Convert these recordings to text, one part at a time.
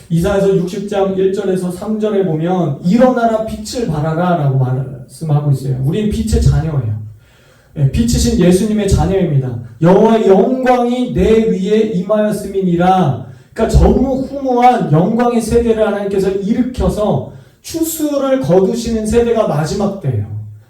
이사야서 60장 1절에서 3절에 보면 일어나라 빛을 발하라 라고 말씀하고 있어요. 우리는 빛의 자녀예요. 빛이신 예수님의 자녀입니다. 여호와의 영광이 내 위에 임하였음이니라. 그러니까 전무후무한 영광의 세대를 하나님께서 일으켜서 추수를 거두시는 세대가 마지막 때예요.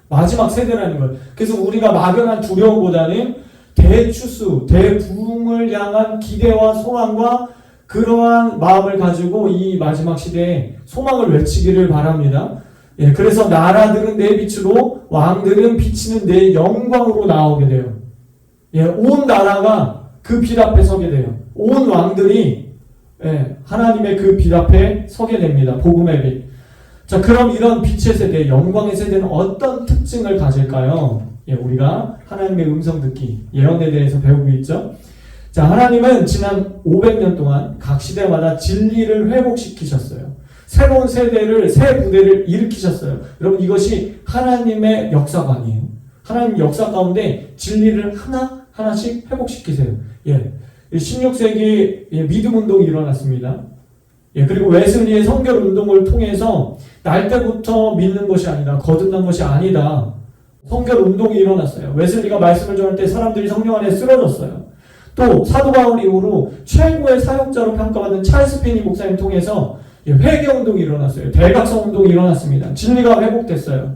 마지막 세대라는 거예요. 그래서 우리가 막연한 두려움보다는 대추수, 대부흥을 향한 기대와 소망과 그러한 마음을 가지고 이 마지막 시대에 소망을 외치기를 바랍니다. 그래서 나라들은 내 빛으로, 왕들은 비치는 내 영광으로 나오게 돼요. 온 나라가 그 빛 앞에 서게 돼요. 온 왕들이 하나님의 그 빛 앞에 서게 됩니다. 복음의 빛. 자, 그럼 이런 빛의 세대, 영광의 세대는 어떤 특징을 가질까요? 우리가 하나님의 음성 듣기, 예언에 대해서 배우고 있죠. 자, 하나님은 지난 500년 동안 각 시대마다 진리를 회복시키셨어요. 새로운 세대를, 새 부대를 일으키셨어요. 여러분, 이것이 하나님의 역사관이에요. 하나님 역사 가운데 진리를 하나씩 회복시키세요. 16세기 믿음 운동이 일어났습니다. 그리고 웨슬리의 성결 운동을 통해서 날 때부터 믿는 것이 아니다, 거듭난 것이 아니다, 성결 운동이 일어났어요. 웨슬리가 말씀을 전할 때 사람들이 성령 안에 쓰러졌어요. 또 사도 바울 이후로 최고의 사역자로 평가받는 찰스 피니 목사님 통해서 회개 운동이 일어났어요. 대각성 운동이 일어났습니다. 진리가 회복됐어요.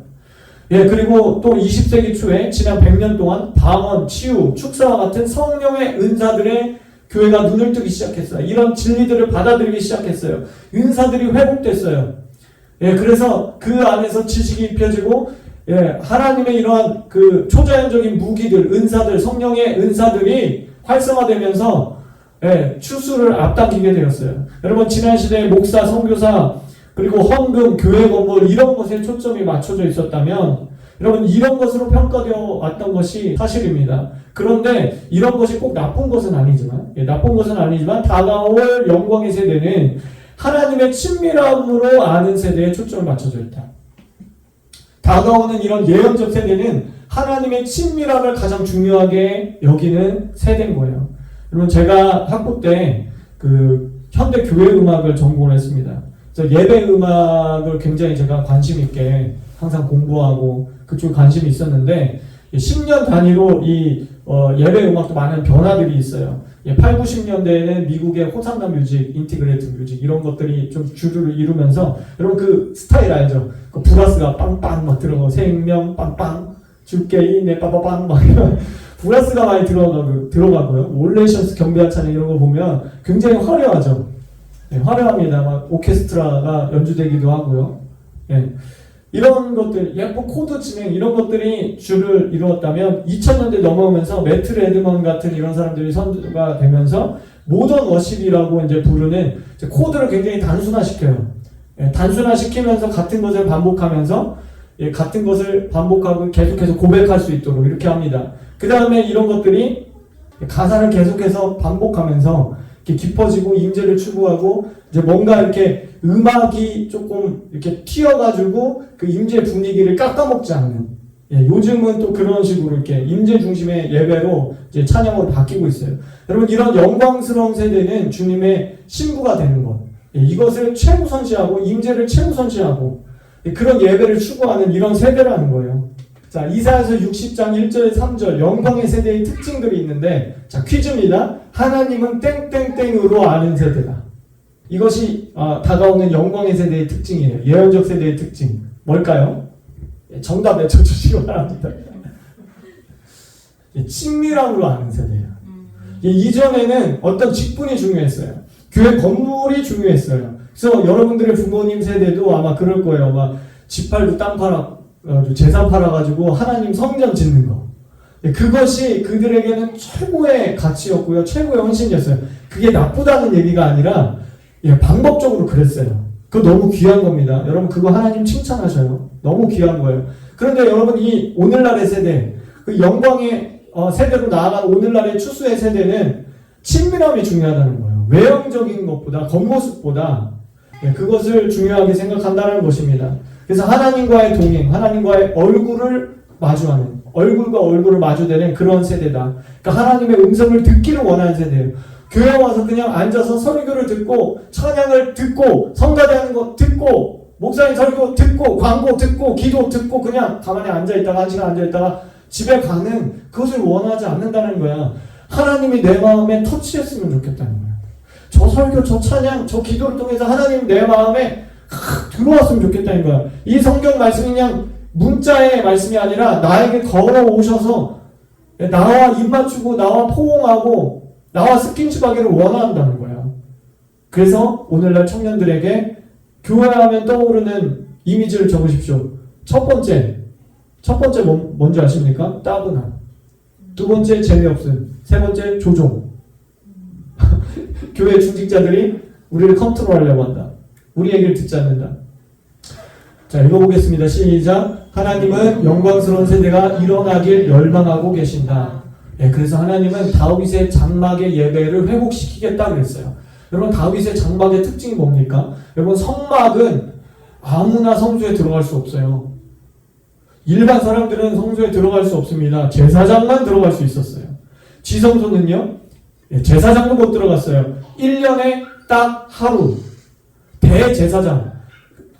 그리고 또 20세기 초에 지난 100년 동안 방언, 치유, 축사와 같은 성령의 은사들의 교회가 눈을 뜨기 시작했어요. 이런 진리들을 받아들이기 시작했어요. 은사들이 회복됐어요. 그래서 그 안에서 지식이 입혀지고 하나님의 이러한 그 초자연적인 무기들, 은사들, 성령의 은사들이 활성화되면서 추수를 앞당기게 되었어요. 여러분, 지난 시대에 목사, 선교사, 그리고 헌금, 교회 건물 이런 것에 초점이 맞춰져 있었다면 여러분, 이런 것으로 평가되어 왔던 것이 사실입니다. 그런데 이런 것이 꼭 나쁜 것은 아니지만 다가올 영광의 세대는 하나님의 친밀함으로 아는 세대에 초점을 맞춰져 있다. 다가오는 이런 예언적 세대는 하나님의 친밀함을 가장 중요하게 여기는 세대인 거예요. 여러분, 제가 학부 때 그 현대 교회 음악을 전공을 했습니다. 그래서 예배 음악을 굉장히 제가 관심 있게 항상 공부하고 그쪽에 관심이 있었는데 10년 단위로 이 예배 음악도 많은 변화들이 있어요. 8, 90년대에는 미국의 호상나 뮤직, 인티그레이트 뮤직 이런 것들이 좀 주류를 이루면서 여러분 그 스타일 알죠? 그 브라스가 빵빵 막 들어가고 생명 빵빵 줄게 내 빠빠빵 막 이런 브라스가 많이 들어가고요. 올레이션스 경배와 찬양 이런 거 보면 굉장히 화려하죠. 화려합니다. 막 오케스트라가 연주되기도 하고요. 이런 것들, 예쁜 코드 진행 이런 것들이 주를 이루었다면 2000년대 넘어오면서 매트 레드먼 같은 이런 사람들이 선두가 되면서 모던 워십이라고 이제 부르는 이제 코드를 굉장히 단순화시켜요. 단순화시키면서 같은 것을 반복하면서 같은 것을 반복하고 계속해서 고백할 수 있도록 이렇게 합니다. 그 다음에 이런 것들이 가사를 계속해서 반복하면서 이렇게 깊어지고 임재를 추구하고 이제 뭔가 이렇게 음악이 조금 이렇게 튀어가지고 그 임재 분위기를 깎아먹지 않는 요즘은 또 그런 식으로 이렇게 임재 중심의 예배로 이제 찬양으로 바뀌고 있어요. 여러분, 이런 영광스러운 세대는 주님의 신부가 되는 것, 이것을 최우선시하고 임재를 최우선시하고 그런 예배를 추구하는 이런 세대라는 거예요. 자, 이사야서 60장 1절 3절 영광의 세대의 특징들이 있는데, 자, 퀴즈입니다. 하나님은 땡땡땡으로 아는 세대다. 이것이 다가오는 영광의 세대의 특징이에요. 예언적 세대의 특징. 뭘까요? 정답 외쳐주시기 바랍니다. 친밀함으로 아는 세대예요. 이전에는 어떤 직분이 중요했어요. 교회 건물이 중요했어요. 그래서 여러분들의 부모님 세대도 아마 그럴 거예요. 막 집 팔고 땅 팔아 재산 팔아가지고 하나님 성전 짓는 거. 그것이 그들에게는 최고의 가치였고요. 최고의 헌신이었어요. 그게 나쁘다는 얘기가 아니라 방법적으로 그랬어요. 그거 너무 귀한 겁니다. 여러분, 그거 하나님 칭찬하셔요. 너무 귀한 거예요. 그런데 여러분, 이 오늘날의 세대, 그 영광의 세대로 나아간 오늘날의 추수의 세대는 친밀함이 중요하다는 거예요. 외형적인 것보다, 겉모습보다 그것을 중요하게 생각한다는 것입니다. 그래서 하나님과의 동행, 하나님과의 얼굴을 마주하는, 얼굴과 얼굴을 마주대는 그런 세대다. 그러니까 하나님의 음성을 듣기를 원하는 세대예요. 교회 와서 그냥 앉아서 설교를 듣고 찬양을 듣고 성가대하는 거 듣고 목사님 설교 듣고 광고 듣고 기도 듣고 그냥 가만히 앉아있다가 1시간 앉아있다가 집에 가는 그것을 원하지 않는다는 거야. 하나님이 내 마음에 터치했으면 좋겠다는 거야. 저 설교, 저 찬양, 저 기도를 통해서 하나님 내 마음에 들어왔으면 좋겠다는 거야. 이 성경 말씀이 그냥 문자의 말씀이 아니라 나에게 걸어오셔서 나와 입 맞추고 나와 포옹하고 나와 스킨십하기를 원한다는 거야. 그래서 오늘날 청년들에게 교회하면 떠오르는 이미지를 적으십시오. 첫 번째 뭔지 아십니까? 따분함. 두 번째 재미없음. 세 번째 조종. 교회 중직자들이 우리를 컨트롤하려고 한다. 우리 얘기를 듣지 않는다. 자, 읽어보겠습니다. 시작. 하나님은 영광스러운 세대가 일어나길 열망하고 계신다. 그래서 하나님은 다윗의 장막의 예배를 회복시키겠다 그랬어요. 여러분, 다윗의 장막의 특징이 뭡니까? 여러분, 성막은 아무나 성소에 들어갈 수 없어요. 일반 사람들은 성소에 들어갈 수 없습니다. 제사장만 들어갈 수 있었어요. 지성소는요, 제사장도 못 들어갔어요. 1년에 딱 하루.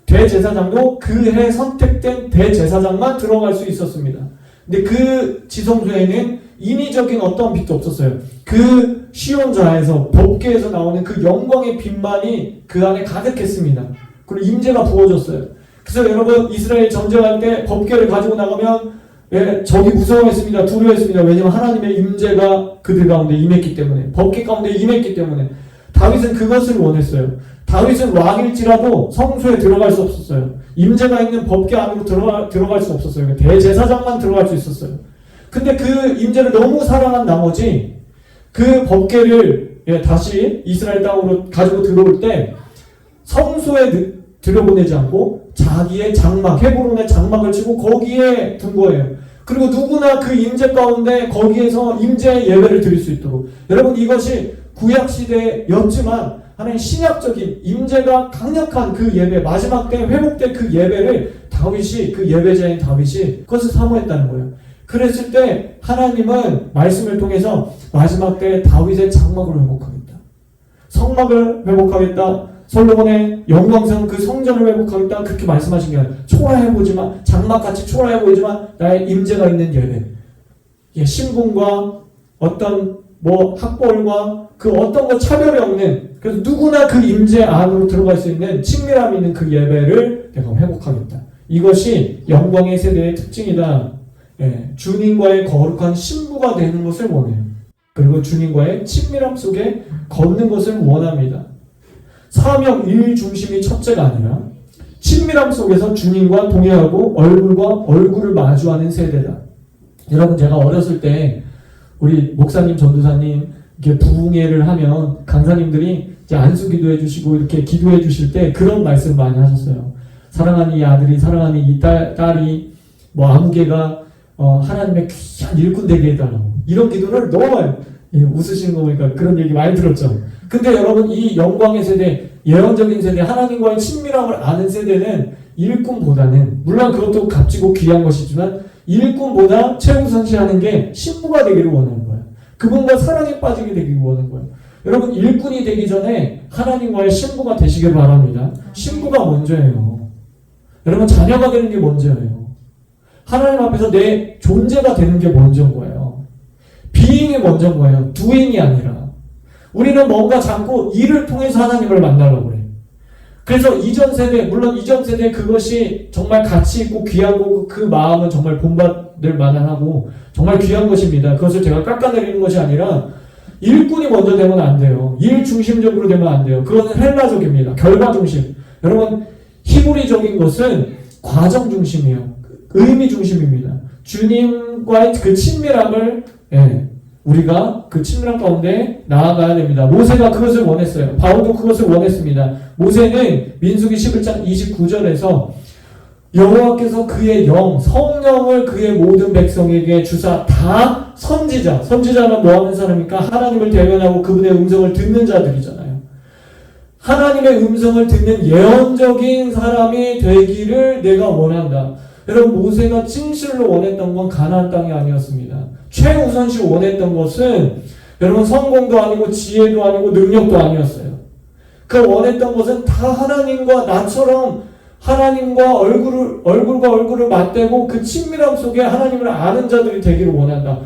대제사장도 그 해 선택된 대제사장만 들어갈 수 있었습니다. 근데 그 지성소에는 인위적인 어떤 빛도 없었어요. 그 시온자에서 법궤에서 나오는 그 영광의 빛만이 그 안에 가득했습니다. 그리고 임재가 부어졌어요. 그래서 여러분, 이스라엘 전쟁할 때 법궤를 가지고 나가면 적이 무서워했습니다. 두려워했습니다. 왜냐하면 하나님의 임재가 그들 가운데 임했기 때문에, 법궤 가운데 임했기 때문에. 다윗은 그것을 원했어요. 다윗은 왕일지라도 성소에 들어갈 수 없었어요. 임재가 있는 법궤 안으로 들어갈 수 없었어요. 대제사장만 들어갈 수 있었어요. 근데 그 임재를 너무 사랑한 나머지 그 법궤를 다시 이스라엘 땅으로 가지고 들어올 때 성소에 들여보내지 않고 자기의 장막, 헤브론의 장막을 치고 거기에 둔 거예요. 그리고 누구나 그 임재 가운데 거기에서 임재 예배를 드릴 수 있도록. 여러분, 이것이 구약시대였지만 하나님 신약적인 임재가 강력한 그 예배, 마지막 때 회복된 그 예배를 다윗이, 그 예배자인 다윗이 그것을 사모했다는 거예요. 그랬을 때 하나님은 말씀을 통해서 마지막 때 다윗의 장막을 회복하겠다. 성막을 회복하겠다. 솔로몬의 영광스러운 그 성전을 회복하겠다. 그렇게 말씀하신 게 아니라 초라해보지만, 장막같이 초라해보이지만 나의 임재가 있는 예배. 신분과 어떤 학벌과 그 어떤 것 차별이 없는, 그래서 누구나 그 임재 안으로 들어갈 수 있는 친밀함이 있는 그 예배를 내가 회복하겠다. 이것이 영광의 세대의 특징이다. 주님과의 거룩한 신부가 되는 것을 원해요. 그리고 주님과의 친밀함 속에 걷는 것을 원합니다. 사명 일 중심이 첫째가 아니라 친밀함 속에서 주님과 동행하고 얼굴과 얼굴을 마주하는 세대다. 여러분, 제가 어렸을 때 우리 목사님, 전도사님 이렇게 부흥회를 하면 강사님들이 이제 안수기도 해주시고 이렇게 기도해 주실 때 그런 말씀 많이 하셨어요. 사랑하는 이 아들이, 사랑하는 이 딸이 아무개가 하나님의 귀한 일꾼 되게 해달라고, 이런 기도를 너무 많이 웃으시는 거 보니까 그런 얘기 많이 들었죠. 근데 여러분, 이 영광의 세대, 예언적인 세대, 하나님과의 친밀함을 아는 세대는 일꾼보다는, 물론 그것도 값지고 귀한 것이지만 일꾼보다 최우선시하는 게 신부가 되기를 원하는 거예요. 그분과 사랑에 빠지게 되기를 원하는 거예요. 여러분, 일꾼이 되기 전에 하나님과의 신부가 되시길 바랍니다. 신부가 먼저예요. 여러분, 자녀가 되는 게 먼저예요. 하나님 앞에서 내 존재가 되는 게 먼저인 거예요. being이 먼저인 거예요. doing이 아니라. 우리는 뭔가 자꾸 일을 통해서 하나님을 만나려고 그래요. 그래서 이전 세대, 물론 이전 세대 그것이 정말 가치 있고 귀하고 그 마음은 정말 본받을 만하고 정말 귀한 것입니다. 그것을 제가 깎아내리는 것이 아니라 일꾼이 먼저 되면 안 돼요. 일 중심적으로 되면 안 돼요. 그것은 헬라적입니다. 결과 중심. 여러분, 히브리적인 것은 과정 중심이에요. 의미 중심입니다. 주님과의 그 친밀함을 우리가 그 친밀함 가운데 나아가야 됩니다. 모세가 그것을 원했어요. 바울도 그것을 원했습니다. 모세는 민수기 11장 29절에서 여호와께서 그의 성령을 그의 모든 백성에게 주사 다 선지자는 뭐하는 사람입니까? 하나님을 대변하고 그분의 음성을 듣는 자들이잖아요. 하나님의 음성을 듣는 예언적인 사람이 되기를 내가 원한다. 여러분, 모세가 진실로 원했던 건 가나안 땅이 아니었습니다. 최우선시 원했던 것은 여러분 성공도 아니고 지혜도 아니고 능력도 아니었어요. 그 원했던 것은 다 하나님과 나처럼 하나님과 얼굴과 얼굴을 맞대고 그 친밀함 속에 하나님을 아는 자들이 되기를 원한다.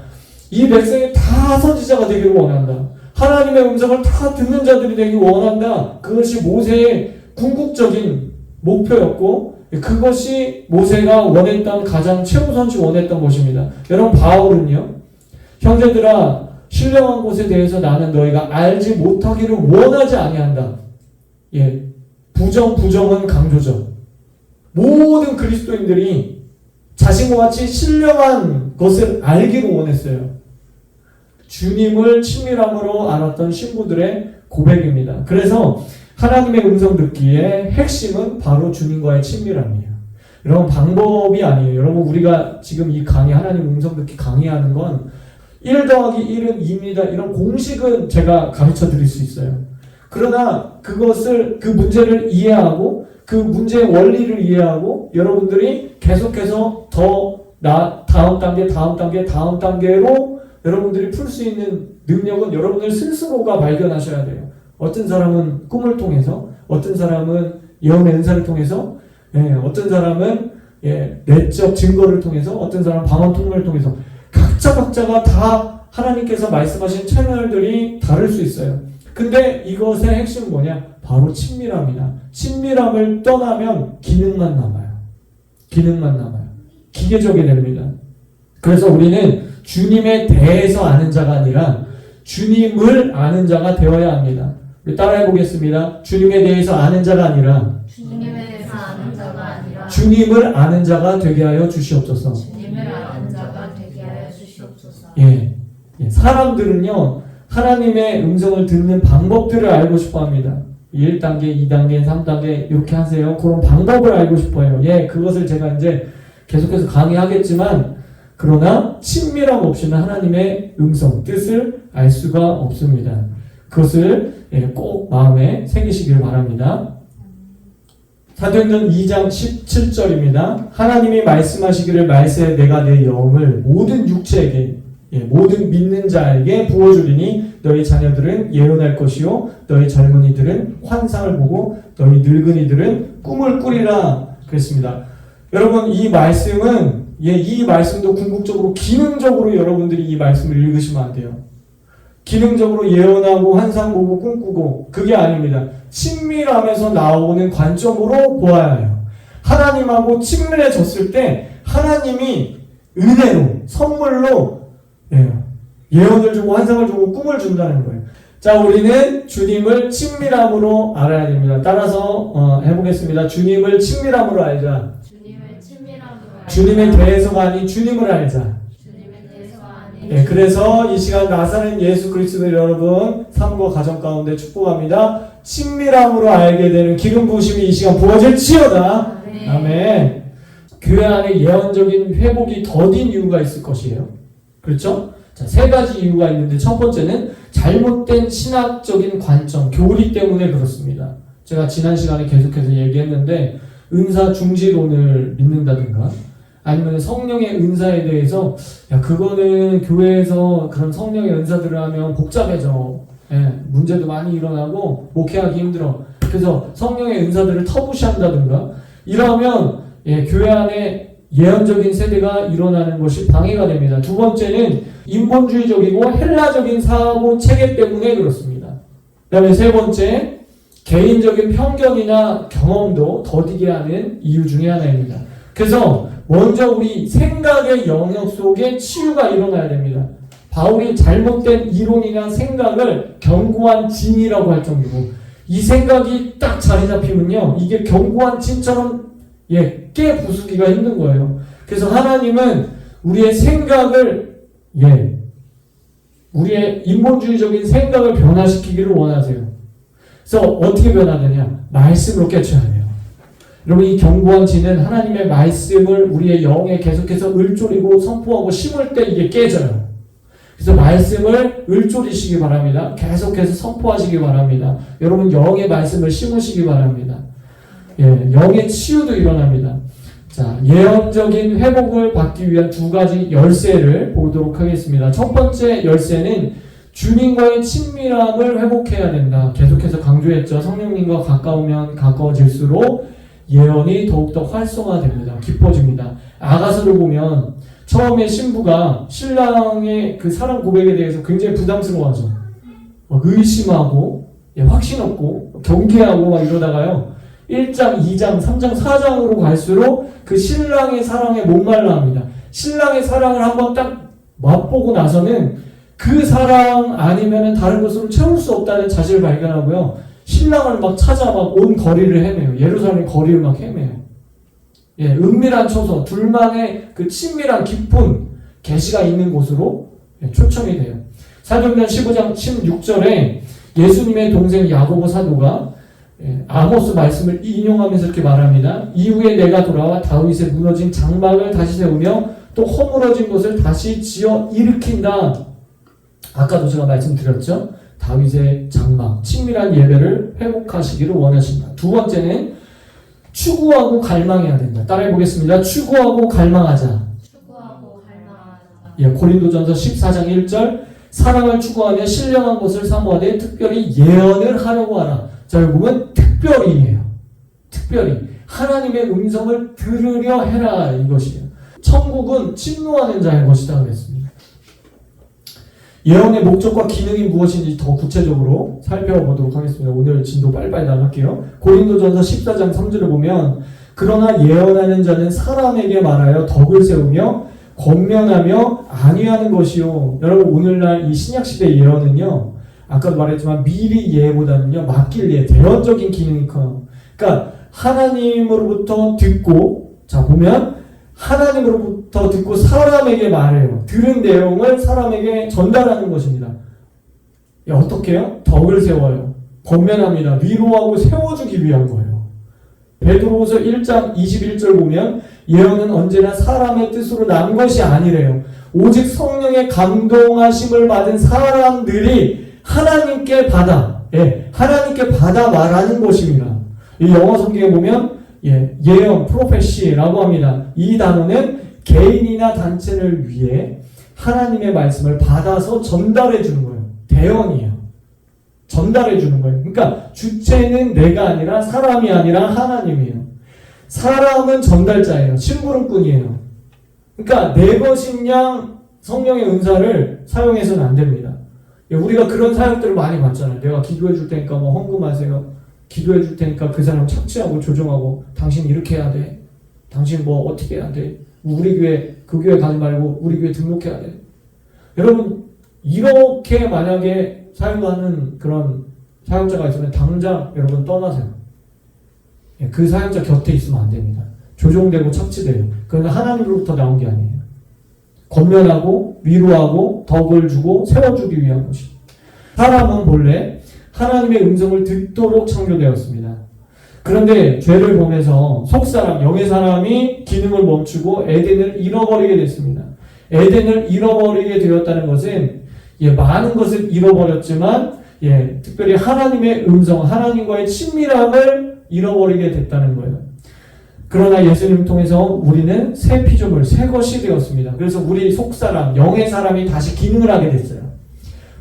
이 백성이 다 선지자가 되기를 원한다. 하나님의 음성을 다 듣는 자들이 되기를 원한다. 그것이 모세의 궁극적인 목표였고 그것이 모세가 원했던 가장 최우선시 원했던 것입니다. 여러분 바울은요. 형제들아 신령한 곳에 대해서 나는 너희가 알지 못하기를 원하지 아니한다. 부정은 강조죠. 모든 그리스도인들이 자신과 같이 신령한 것을 알기를 원했어요. 주님을 친밀함으로 알았던 신부들의 고백입니다. 그래서 하나님의 음성 듣기의 핵심은 바로 주님과의 친밀함이에요. 여러분 방법이 아니에요. 여러분 우리가 지금 이 강의 하나님 음성 듣기 강의하는 건 1 더하기 1은 2입니다. 이런 공식은 제가 가르쳐 드릴 수 있어요. 그러나 그 문제를 이해하고 그 문제의 원리를 이해하고 여러분들이 계속해서 다음 단계로 여러분들이 풀 수 있는 능력은 여러분들 스스로가 발견하셔야 돼요. 어떤 사람은 꿈을 통해서, 어떤 사람은 예언의 은사를 통해서, 어떤 사람은 내적 증거를 통해서, 어떤 사람은 방언 통로를 통해서 각자가 다 하나님께서 말씀하신 채널들이 다를 수 있어요. 근데 이것의 핵심은 뭐냐? 바로 친밀함이다. 친밀함을 떠나면 기능만 남아요. 기계적이 됩니다. 그래서 우리는 주님에 대해서 아는 자가 아니라 주님을 아는 자가 되어야 합니다. 우리 따라해 보겠습니다. 주님에 대해서 아는 자가 아니라 주님을 아는 자가 되게 하여 주시옵소서. 사람들은요, 하나님의 음성을 듣는 방법들을 알고 싶어 합니다. 1단계, 2단계, 3단계, 이렇게 하세요. 그런 방법을 알고 싶어 해요. 그것을 제가 이제 계속해서 강의하겠지만, 그러나 친밀함 없이는 하나님의 음성, 뜻을 알 수가 없습니다. 그것을 꼭 마음에 새기시길 바랍니다. 사도행전 2장 17절입니다. 하나님이 말씀하시기를 말세 내가 내 영을 모든 육체에게 모든 믿는 자에게 부어주리니 너희 자녀들은 예언할 것이요 너희 젊은이들은 환상을 보고 너희 늙은이들은 꿈을 꾸리라 그랬습니다. 여러분 이 말씀은 이 말씀도 궁극적으로 기능적으로 여러분들이 이 말씀을 읽으시면 안 돼요. 기능적으로 예언하고 환상 보고 꿈꾸고 그게 아닙니다. 친밀함에서 나오는 관점으로 보아야 해요. 하나님하고 친밀해졌을 때 하나님이 은혜로 선물로 예언을 주고 환상을 주고 꿈을 준다는 거예요. 자, 우리는 주님을 친밀함으로 알아야 됩니다. 따라서 해보겠습니다. 주님을 친밀함으로 알자. 주님에 대해서가 아닌 주님을 알자. 그래서 이 시간 나사렛 예수 그리스도를 여러분 삶과 가정 가운데 축복합니다. 친밀함으로 알게 되는 기름 부으심이 이 시간 부어질지어다. 아멘. 교회 안에 예언적인 회복이 더딘 이유가 있을 것이에요. 그렇죠? 자, 3가지 이유가 있는데 첫 번째는 잘못된 신학적인 관점, 교리 때문에 그렇습니다. 제가 지난 시간에 계속해서 얘기했는데 은사 중지론을 믿는다든가 아니면 성령의 은사에 대해서 그거는 교회에서 그런 성령의 은사들을 하면 복잡해져. 문제도 많이 일어나고 목회하기 힘들어. 그래서 성령의 은사들을 터부시한다든가 이러면 교회 안에 예언적인 세대가 일어나는 것이 방해가 됩니다. 두 번째는 인본주의적이고 헬라적인 사고 체계 때문에 그렇습니다. 그 다음에 세 번째, 개인적인 편견이나 경험도 더디게 하는 이유 중에 하나입니다. 그래서 먼저 우리 생각의 영역 속에 치유가 일어나야 됩니다. 바울이 잘못된 이론이나 생각을 견고한 진이라고 할 정도고 이 생각이 딱 자리 잡히면요. 이게 견고한 진처럼 깨 부수기가 힘든 거예요. 그래서 하나님은 우리의 생각을 우리의 인본주의적인 생각을 변화시키기를 원하세요. 그래서 어떻게 변화되냐? 말씀으로 깨쳐야 돼요. 여러분 이 견고한 진은 하나님의 말씀을 우리의 영에 계속해서 을조리고 선포하고 심을 때 이게 깨져요. 그래서 말씀을 을조리시기 바랍니다. 계속해서 선포하시기 바랍니다. 여러분 영의 말씀을 심으시기 바랍니다. 영의 치유도 일어납니다. 자, 예언적인 회복을 받기 위한 2가지 열쇠를 보도록 하겠습니다. 첫 번째 열쇠는 주님과의 친밀함을 회복해야 된다. 계속해서 강조했죠. 성령님과 가까우면 가까워질수록 예언이 더욱더 활성화됩니다. 깊어집니다. 아가서를 보면 처음에 신부가 신랑의 그 사랑 고백에 대해서 굉장히 부담스러워하죠. 의심하고 확신 없고 경계하고 막 이러다가요. 1장, 2장, 3장, 4장으로 갈수록 그 신랑의 사랑에 목말라 합니다. 신랑의 사랑을 한번 딱 맛보고 나서는 그 사랑 아니면 다른 것으로 채울 수 없다는 사실을 발견하고요. 신랑을 막 찾아 막 온 거리를 헤매요. 예루살렘 거리를 막 헤매요. 은밀한 처소, 둘만의 그 친밀한 깊은 계시가 있는 곳으로 초청이 돼요. 사도행전 15장 16절에 예수님의 동생 야고보 사도가 아모스 말씀을 인용하면서 이렇게 말합니다. 이후에 내가 돌아와 다윗의 무너진 장막을 다시 세우며 또 허물어진 곳을 다시 지어 일으킨다. 아까도 제가 말씀드렸죠. 다윗의 장막, 친밀한 예배를 회복하시기를 원하신다. 두 번째는 추구하고 갈망해야 된다. 따라해 보겠습니다. 추구하고 갈망하자. 고린도전서 14장 1절 사랑을 추구하며 신령한 것을 사모하되 특별히 예언을 하려고 하라. 자, 결국은 특별히예요. 특별히 하나님의 음성을 들으려 해라 이것이에요. 천국은 침노하는 자의 것이다 그랬습니다. 예언의 목적과 기능이 무엇인지 더 구체적으로 살펴보도록 하겠습니다. 오늘 진도 빨리빨리 나갈게요. 고린도전서 14장 3절을 보면 그러나 예언하는 자는 사람에게 말하여 덕을 세우며 권면하며 안위하는 것이요. 여러분 오늘날 이 신약시대 예언은요. 아까도 말했지만 미리 예보다는요. 맡길 예, 대언적인 기능이 커요. 그러니까 하나님으로부터 듣고 자 보면 하나님으로부터 듣고 사람에게 말해요. 들은 내용을 사람에게 전달하는 것입니다. 어떻게 해요? 덕을 세워요. 권면합니다. 위로하고 세워주기 위한 거예요. 베드로후서 1장 21절 보면 예언은 언제나 사람의 뜻으로 난 것이 아니래요. 오직 성령의 감동하심을 받은 사람들이 하나님께 받아 말하는 것입니다. 이 영어 성경에 보면 예언, 프로페시라고 합니다. 이 단어는 개인이나 단체를 위해 하나님의 말씀을 받아서 전달해 주는 거예요. 대언이에요. 전달해 주는 거예요. 그러니까 주체는 내가 아니라 사람이 아니라 하나님이에요. 사람은 전달자예요. 심부름꾼이에요. 그러니까 내 것인 양 성령의 은사를 사용해서는 안 됩니다. 우리가 그런 사역들을 많이 봤잖아요. 내가 기도해 줄 테니까 뭐 헌금하세요. 기도해 줄 테니까 그 사람 착취하고 조종하고 당신 이렇게 해야 돼. 당신 뭐 어떻게 해야 돼. 우리 교회 그 교회 가지 말고 우리 교회 등록해야 돼. 여러분 이렇게 만약에 사용하는 그런 사역자가 있으면 당장 여러분 떠나세요. 그 사역자 곁에 있으면 안 됩니다. 조종되고 착취돼요. 그건 하나님으로부터 나온 게 아니에요. 권면하고 위로하고 덕을 주고 세워주기 위한 것입니다. 사람은 본래 하나님의 음성을 듣도록 창조되었습니다. 그런데 죄를 범해서 속사람, 영의 사람이 기능을 멈추고 에덴을 잃어버리게 됐습니다. 에덴을 잃어버리게 되었다는 것은 많은 것을 잃어버렸지만 특별히 하나님의 음성, 하나님과의 친밀함을 잃어버리게 됐다는 거예요. 그러나 예수님을 통해서 우리는 새 피조물, 새 것이 되었습니다. 그래서 우리 속사람, 영의 사람이 다시 기능을 하게 됐어요.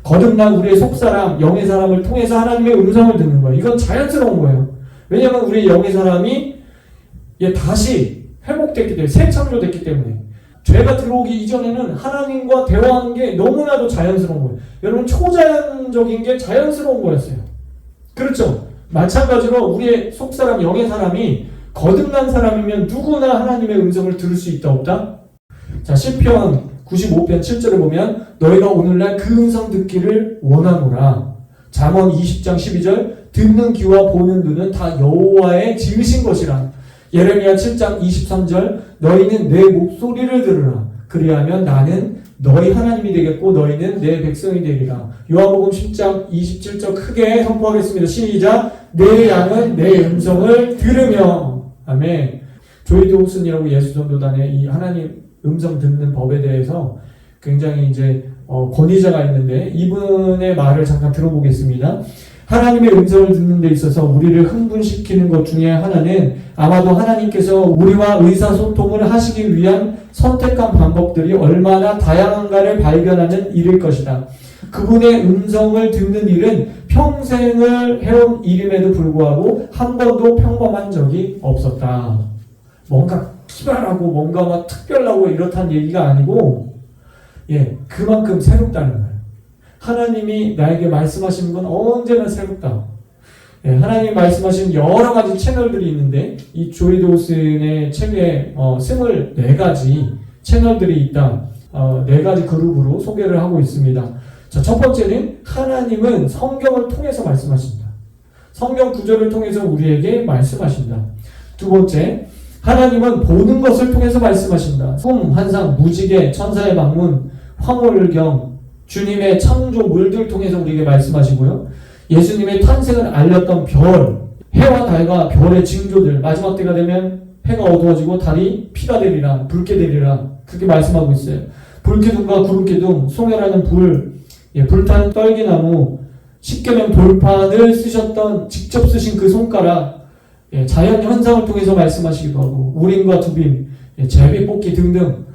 거듭난 우리의 속사람, 영의 사람을 통해서 하나님의 음성을 듣는 거예요. 이건 자연스러운 거예요. 왜냐하면 우리 영의 사람이 다시 회복됐기 때문에, 새 창조됐기 때문에. 죄가 들어오기 이전에는 하나님과 대화하는 게 너무나도 자연스러운 거예요. 여러분 초자연적인 게 자연스러운 거였어요. 그렇죠? 마찬가지로 우리의 속사람, 영의 사람이 거듭난 사람이면 누구나 하나님의 음성을 들을 수 있다 없다? 자, 시편 95편 7절을 보면 너희가 오늘날 그 음성 듣기를 원하노라. 잠언 20장 12절 듣는 귀와 보는 눈은 다 여호와의 지으신 것이라. 예레미야 7장 23절 너희는 내 목소리를 들으라. 그리하면 나는 너희 하나님이 되겠고 너희는 내 백성이 되리라. 요한복음 10장 27절 크게 선포하겠습니다. 시작. 내 양은 내 음성을 들으며. 아멘. 조이드 옥슨이라고 예수전도단의 이 하나님 음성 듣는 법에 대해서 굉장히 권위자가 있는데 이분의 말을 잠깐 들어보겠습니다. 하나님의 음성을 듣는 데 있어서 우리를 흥분시키는 것 중에 하나는 아마도 하나님께서 우리와 의사소통을 하시기 위한 선택한 방법들이 얼마나 다양한가를 발견하는 일일 것이다. 그분의 음성을 듣는 일은 평생을 해온 일임에도 불구하고 한 번도 평범한 적이 없었다. 뭔가 기발하고 뭔가 막 특별하고 이렇다는 얘기가 아니고, 그만큼 새롭다는 거예요. 하나님이 나에게 말씀하시는 건 언제나 새롭다. 하나님이 말씀하시는 여러 가지 채널들이 있는데, 이 조이 도슨의 책에 24가지 채널들이 있다. 4가지 그룹으로 소개를 하고 있습니다. 자, 첫 번째는 하나님은 성경을 통해서 말씀하신다. 성경 구절을 통해서 우리에게 말씀하신다. 두 번째, 하나님은 보는 것을 통해서 말씀하신다. 솜, 한상, 무지개, 천사의 방문, 황홀경, 주님의 창조물들 통해서 우리에게 말씀하시고요. 예수님의 탄생을 알렸던 별, 해와 달과 별의 징조들, 마지막 때가 되면 해가 어두워지고 달이 피가 되리라, 붉게 되리라, 그렇게 말씀하고 있어요. 불기둥과 구름기둥, 송해라는 불, 불타는 떨기나무, 십계명 돌판을 쓰셨던, 직접 쓰신 그 손가락, 자연 현상을 통해서 말씀하시기도 하고, 우림과 두빔, 제비 뽑기 등등,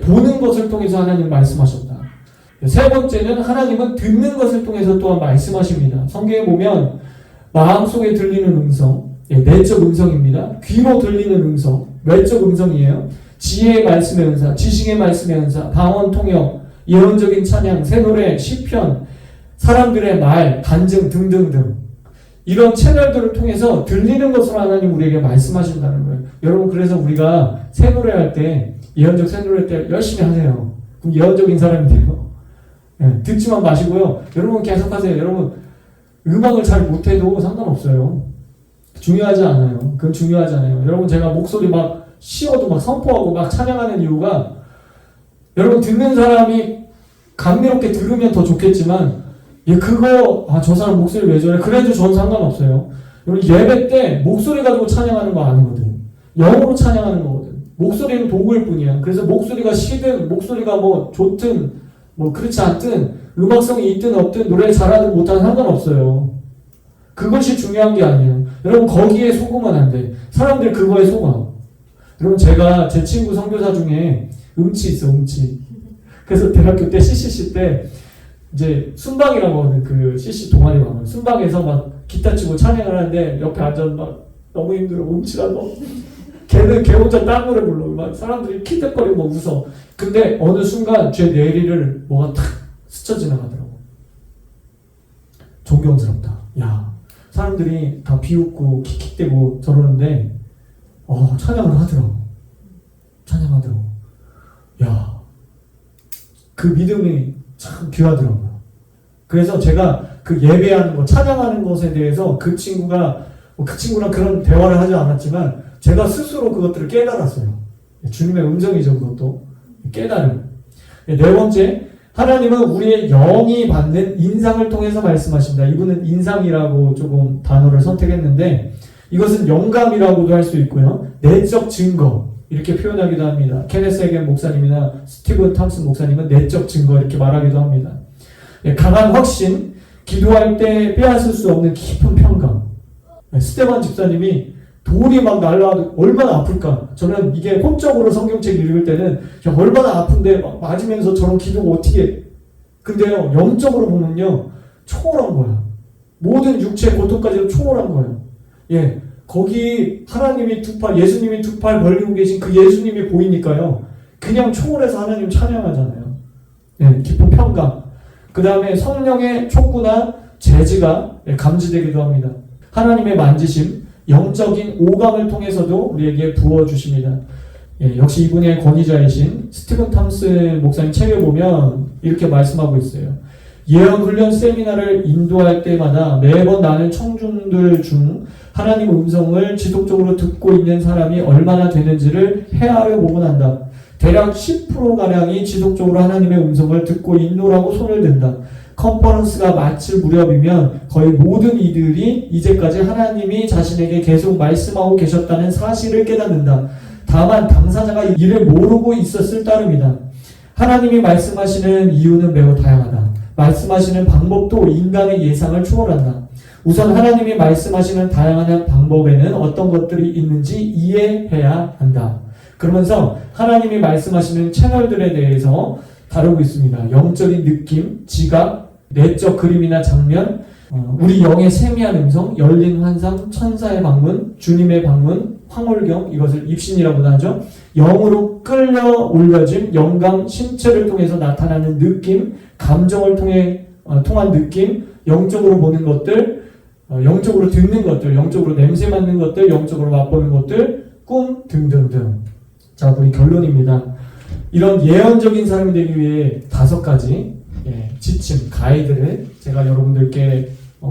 보는 것을 통해서 하나님 말씀하셨다. 세 번째는 하나님은 듣는 것을 통해서 또한 말씀하십니다. 성경에 보면 마음속에 들리는 음성, 내적 음성입니다. 귀로 들리는 음성, 외적 음성이에요. 지혜의 말씀의 은사, 지식의 말씀의 은사, 방언 통역, 예언적인 찬양, 새 노래, 시편, 사람들의 말, 간증 등등등, 이런 채널들을 통해서 들리는 것으로 하나님 우리에게 말씀하신다는 거예요. 여러분, 그래서 우리가 새 노래할 때, 예언적 새 노래할 때 열심히 하세요. 그럼 예언적인 사람이 돼요. 듣지만 마시고요. 여러분 계속 하세요. 여러분, 음악을 잘 못해도 상관없어요. 중요하지 않아요. 그건 중요하지 않아요. 여러분, 제가 목소리 막 쉬어도 막 선포하고 막 찬양하는 이유가, 여러분 듣는 사람이 감미롭게 들으면 더 좋겠지만, 저 사람 목소리 왜 저래? 그래도 전 상관없어요. 여러분, 예배 때 목소리 가지고 찬양하는 거 아니거든. 영어로 찬양하는 거거든. 목소리는 도구일 뿐이야. 그래서 목소리가 시든, 목소리가 뭐 좋든, 뭐 그렇지 않든, 음악성이 있든 없든, 노래 잘하든 못하든 상관없어요. 그것이 중요한 게 아니에요. 여러분, 거기에 속으면 안 돼. 사람들이 그거에 속아. 여러분, 제가 제 친구 선교사 중에 음치 있어, 음치. 그래서 대학교 때 CCC 때 이제 순방이라고 하는 그 CC 동아리 와요. 순방에서 막 기타 치고 찬양을 하는데 옆에 앉아서 막 너무 힘들어, 음치라고. 걔는 걔 혼자 딴 노래 불러. 막 사람들이 키득거리고 막 웃어. 근데 어느 순간 제 뇌리를 뭐가 탁 스쳐 지나가더라고. 존경스럽다. 야, 사람들이 다 비웃고 킥킥대고 저러는데 찬양을 하더라고. 찬양하더라고. 야, 그 믿음이 참 귀하더라고요. 그래서 제가 그 예배하는 거, 찬양하는 것에 대해서 그 친구랑 그런 대화를 하지 않았지만 제가 스스로 그것들을 깨달았어요. 주님의 음성이죠, 그것도. 깨달음. 네 번째, 하나님은 우리의 영이 받는 인상을 통해서 말씀하신다. 이분은 인상이라고 조금 단어를 선택했는데, 이것은 영감이라고도 할 수 있고요. 내적 증거, 이렇게 표현하기도 합니다. 케네스 해겐 목사님이나 스티븐 탐슨 목사님은 내적 증거 이렇게 말하기도 합니다. 강한 확신, 기도할 때 빼앗을 수 없는 깊은 평강. 스테반 집사님이 돌이 막 날라와도 얼마나 아플까? 저는 이게 혼적으로 성경책 읽을 때는 얼마나 아픈데 막 맞으면서 저런 기도가 어떻게 해? 근데요, 영적으로 보면요, 초월한 거야. 모든 육체 고통까지도 초월한 거예요. 거기 하나님이 예수님이 두 팔 벌리고 계신 그 예수님이 보이니까요, 그냥 초월해서 하나님 찬양하잖아요. 깊은 평강. 그 다음에 성령의 촉구나 재지가 감지되기도 합니다. 하나님의 만지심, 영적인 오감을 통해서도 우리에게 부어주십니다. 역시 이분의 권위자이신 스티븐 탐슨 목사님 책에 보면 이렇게 말씀하고 있어요. 예언훈련 세미나를 인도할 때마다 매번 나는 청중들 중 하나님 음성을 지속적으로 듣고 있는 사람이 얼마나 되는지를 헤아려 보곤 한다. 대략 10%가량이 지속적으로 하나님의 음성을 듣고 있노라고 손을 든다. 컨퍼런스가 마칠 무렵이면 거의 모든 이들이 이제까지 하나님이 자신에게 계속 말씀하고 계셨다는 사실을 깨닫는다. 다만 당사자가 이를 모르고 있었을 따름이다. 하나님이 말씀하시는 이유는 매우 다양하다. 말씀하시는 방법도 인간의 예상을 초월한다. 우선 하나님이 말씀하시는 다양한 방법에는 어떤 것들이 있는지 이해해야 한다. 그러면서 하나님이 말씀하시는 채널들에 대해서 다루고 있습니다. 영적인 느낌, 지각, 내적 그림이나 장면, 우리 영의 세미한 음성, 열린 환상, 천사의 방문, 주님의 방문, 황홀경, 이것을 입신이라고도 하죠. 영으로 끌려 올려짐, 영감, 신체를 통해서 나타나는 느낌, 감정을 통한 느낌, 영적으로 보는 것들, 영적으로 듣는 것들, 영적으로 냄새 맡는 것들, 영적으로 맛보는 것들, 꿈 등등등. 자, 우리 결론입니다. 이런 예언적인 사람이 되기 위해 5가지 지침, 가이드를 제가 여러분들께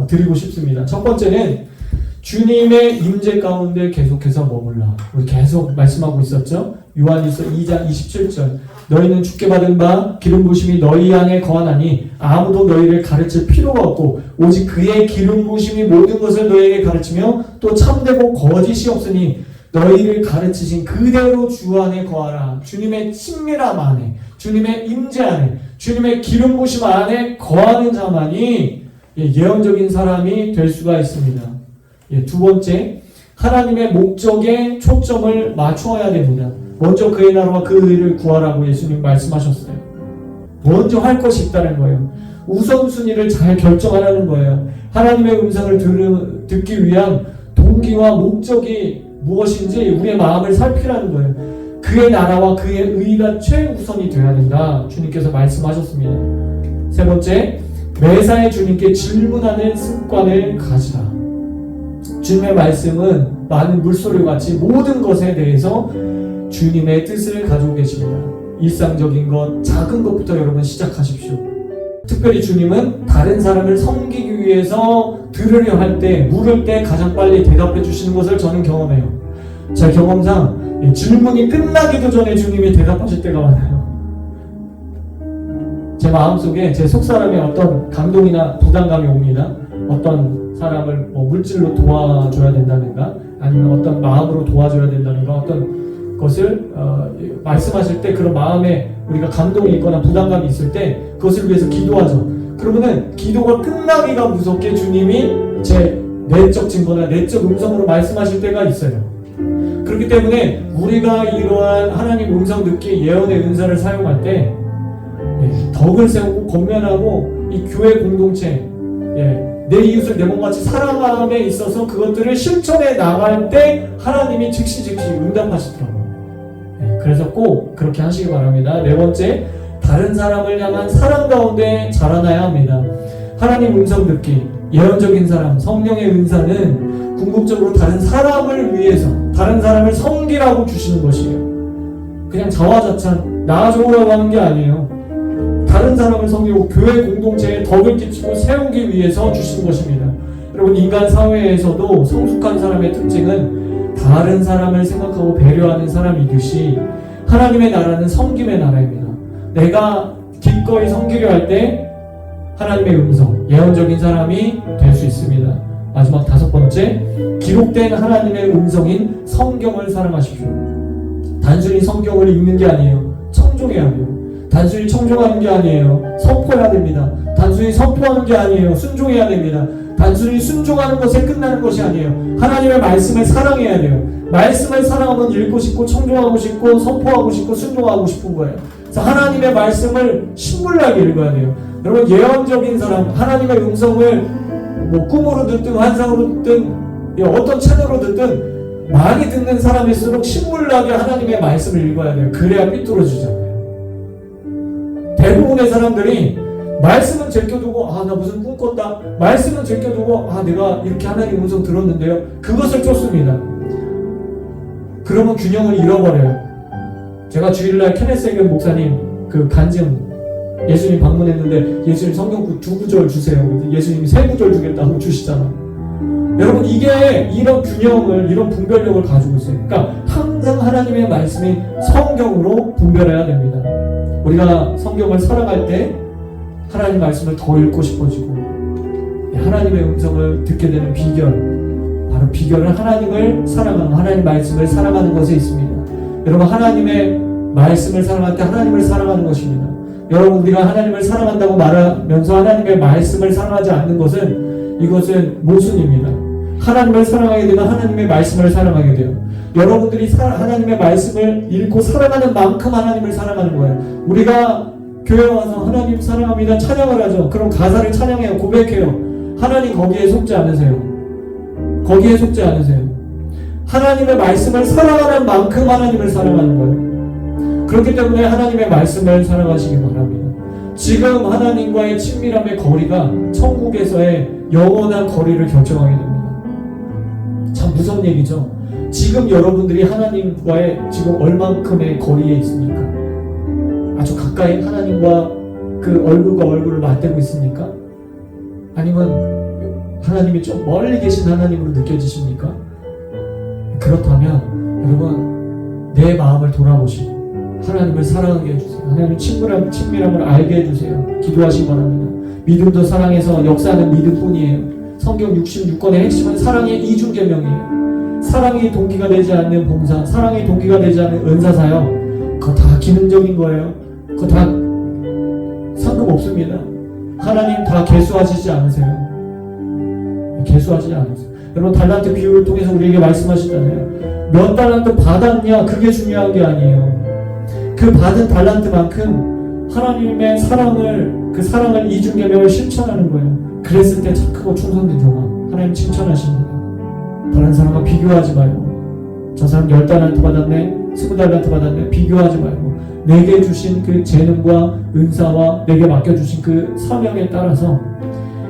드리고 싶습니다. 첫 번째는 주님의 임재 가운데 계속해서 머물라. 우리 계속 말씀하고 있었죠. 요한일서 2장 27절 너희는 주께 받은 바 기름 부으심이 너희 안에 거하나니 아무도 너희를 가르칠 필요가 없고 오직 그의 기름 부으심이 모든 것을 너희에게 가르치며 또 참되고 거짓이 없으니 너희를 가르치신 그대로 주 안에 거하라. 주님의 친밀함 안에, 주님의 임재 안에, 주님의 기름 부으심 안에 거하는 자만이 예언적인 사람이 될 수가 있습니다. 두 번째, 하나님의 목적에 초점을 맞추어야 됩니다. 먼저 그의 나라와 그 의를 구하라고 예수님 말씀하셨어요. 먼저 할 것이 있다는 거예요. 우선순위를 잘 결정하라는 거예요. 하나님의 음성을 듣기 위한 동기와 목적이 무엇인지 우리의 마음을 살피라는 거예요. 그의 나라와 그의 의가 최우선이 되어야 된다. 주님께서 말씀하셨습니다. 세 번째, 매사에 주님께 질문하는 습관을 가지라. 주님의 말씀은 많은 물소리와 같이 모든 것에 대해서 주님의 뜻을 가지고 계십니다. 일상적인 것, 작은 것부터 여러분 시작하십시오. 특별히 주님은 다른 사람을 섬기기 위해서 들으려 할 때, 물을 때 가장 빨리 대답해 주시는 것을 저는 경험해요. 제 경험상 질문이 끝나기도 전에 주님이 대답하실 때가 많아요. 제 마음속에 제 속사람의 어떤 감동이나 부담감이 옵니다. 어떤 사람을 물질로 도와줘야 된다든가 아니면 어떤 마음으로 도와줘야 된다든가 어떤 것을 말씀하실 때 그런 마음에 우리가 감동이 있거나 부담감이 있을 때 그것을 위해서 기도하죠. 그러면은 기도가 끝나기가 무섭게 주님이 제 내적 증거나 내적 음성으로 말씀하실 때가 있어요. 그렇기 때문에 우리가 이러한 하나님 음성 듣기 예언의 은사를 사용할 때 덕을 세우고 권면하고 이 교회 공동체 내 이웃을 내 몸같이 사랑함에 있어서 그것들을 실천해 나갈 때 하나님이 즉시 응답하시더라고요. 그래서 꼭 그렇게 하시기 바랍니다. 네 번째, 다른 사람을 향한 사랑 가운데 자라나야 합니다. 하나님 음성 듣기, 예언적인 사람, 성령의 은사는 궁극적으로 다른 사람을 위해서, 다른 사람을 섬기라고 주시는 것이에요. 그냥 자화자찬, 나 좋으라고 하는 게 아니에요. 다른 사람을 섬기고 교회 공동체에 덕을 끼치고 세우기 위해서 주시는 것입니다. 여러분, 인간 사회에서도 성숙한 사람의 특징은 다른 사람을 생각하고 배려하는 사람이듯이 하나님의 나라는 섬김의 나라입니다. 내가 기꺼이 섬기려 할 때 하나님의 음성, 예언적인 사람이 될 수 있습니다. 마지막 5번째, 기록된 하나님의 음성인 성경을 사랑하십시오. 단순히 성경을 읽는 게 아니에요. 청종해야 돼요. 단순히 청종하는 게 아니에요. 선포해야 됩니다. 단순히 선포하는 게 아니에요. 순종해야 됩니다. 단순히 순종하는 것에 끝나는 것이 아니에요. 하나님의 말씀을 사랑해야 돼요. 말씀을 사랑하면 읽고 싶고 청종하고 싶고 선포하고 싶고 순종하고 싶은 거예요. 그래서 하나님의 말씀을 신물나게 읽어야 돼요. 여러분, 예언적인 사람, 하나님의 음성을 꿈으로 듣든 환상으로 듣든 어떤 채널로 듣든 많이 듣는 사람일수록 신물나게 하나님의 말씀을 읽어야 돼요. 그래야 삐뚤어지잖아요. 대부분의 사람들이 말씀은 제껴두고 나 무슨 꿈 꿨다. 말씀은 제껴두고 내가 이렇게 하나님 음성 들었는데요. 그것을 쫓습니다. 그러면 균형을 잃어버려요. 제가 주일날 케네스 해겐 목사님 그 간증 예수님 방문했는데 예수님 성경 2구절 주세요. 예수님이 3구절 주겠다고 주시잖아. 여러분, 이게 이런 균형을, 이런 분별력을 가지고 있어요. 그러니까 항상 하나님의 말씀인 성경으로 분별해야 됩니다. 우리가 성경을 사랑할 때 하나님 말씀을 더 읽고 싶어지고 하나님의 음성을 듣게 되는 비결, 바로 비결은 하나님을 사랑하는, 하나님 말씀을 사랑하는 것에 있습니다. 여러분, 하나님의 말씀을 사랑할 때 하나님을 사랑하는 것입니다. 여러분, 우리가 하나님을 사랑한다고 말하면서 하나님의 말씀을 사랑하지 않는 것은 이것은 모순입니다. 하나님을 사랑하게 되면 하나님의 말씀을 사랑하게 돼요. 여러분들이 하나님의 말씀을 읽고 사랑하는 만큼 하나님을 사랑하는 거예요. 우리가 교회 와서 하나님 사랑합니다 찬양을 하죠. 그럼 가사를 찬양해요. 고백해요. 하나님 거기에 속지 않으세요. 거기에 속지 않으세요. 하나님의 말씀을 사랑하는 만큼 하나님을 사랑하는 거예요. 그렇기 때문에 하나님의 말씀을 사랑하시기 바랍니다. 지금 하나님과의 친밀함의 거리가 천국에서의 영원한 거리를 결정하게 됩니다. 참 무서운 얘기죠. 지금 여러분들이 하나님과의 지금 얼만큼의 거리에 있습니까? 아주 가까이 하나님과 그 얼굴과 얼굴을 맞대고 있습니까? 아니면 하나님이 좀 멀리 계신 하나님으로 느껴지십니까? 그렇다면 여러분 내 마음을 돌아보시고 하나님을 사랑하게 해주세요. 하나님의 친밀함을 알게 해주세요. 기도하시기 바랍니다. 믿음도 사랑해서 역사하는 믿음뿐이에요. 성경 66권의 핵심은 사랑의 이중계명이에요. 사랑이 동기가 되지 않는 봉사, 사랑이 동기가 되지 않는 은사사역, 그거 다 기능적인 거예요. 그거 다 상급 없습니다. 하나님 다 계수하시지 않으세요. 계수하시지 않으세요. 여러분 달란트 비유를 통해서 우리에게 말씀하시잖아요. 몇 달란트 받았냐 그게 중요한 게 아니에요. 그 받은 달란트만큼 하나님의 그 사랑을 이중계명을 실천하는 거예요. 그랬을 때 착하고 충성된 종아 하나님 칭찬하십니다. 다른 사람과 비교하지 말고 저 사람 10달란트 받았네 20달란트 받았네 비교하지 말고 내게 주신 그 재능과 은사와 내게 맡겨주신 그 사명에 따라서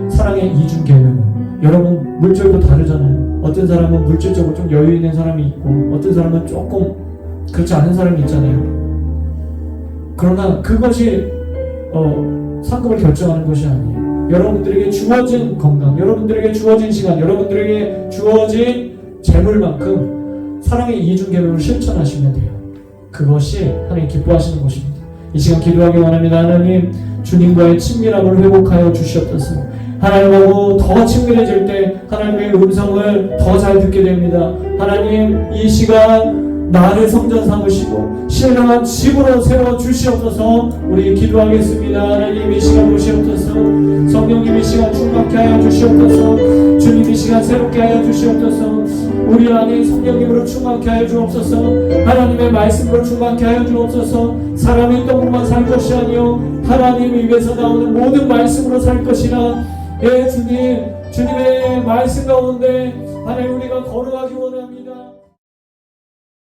사랑의 이중계명을 여러분 물질도 다르잖아요. 어떤 사람은 물질적으로 좀 여유 있는 사람이 있고 어떤 사람은 조금 그렇지 않은 사람이 있잖아요. 그러나 그것이 상급을 결정하는 것이 아니에요. 여러분들에게 주어진 건강, 여러분들에게 주어진 시간, 여러분들에게 주어진 재물만큼 사랑의 이중계명을 실천하시면 돼요. 그것이 하나님 기뻐하시는 것입니다. 이 시간 기도하기 원합니다. 하나님 주님과의 친밀함을 회복하여 주시옵소서. 하나님하고 더 친밀해질 때 하나님의 음성을 더 잘 듣게 됩니다. 하나님 이 시간 나를 성전 삼으시고 신령한 집으로 세워 주시옵소서. 우리 기도하겠습니다. 하나님 이 시간 오시옵소서. 성령님 이 시간 충만케 하여 주시옵소서. 주님 이 시간 새롭게 하여 주시옵소서. 우리 안에 성령님으로 충만케 하여 주옵소서. 하나님의 말씀으로 충만케 하여 주옵소서. 사람의 떡으로만 살 것이 아니요 하나님 입에서 나오는 모든 말씀으로 살 것이라. 예 주님, 주님의 말씀 가운데 하나님 우리가 걸어가기 원합니다.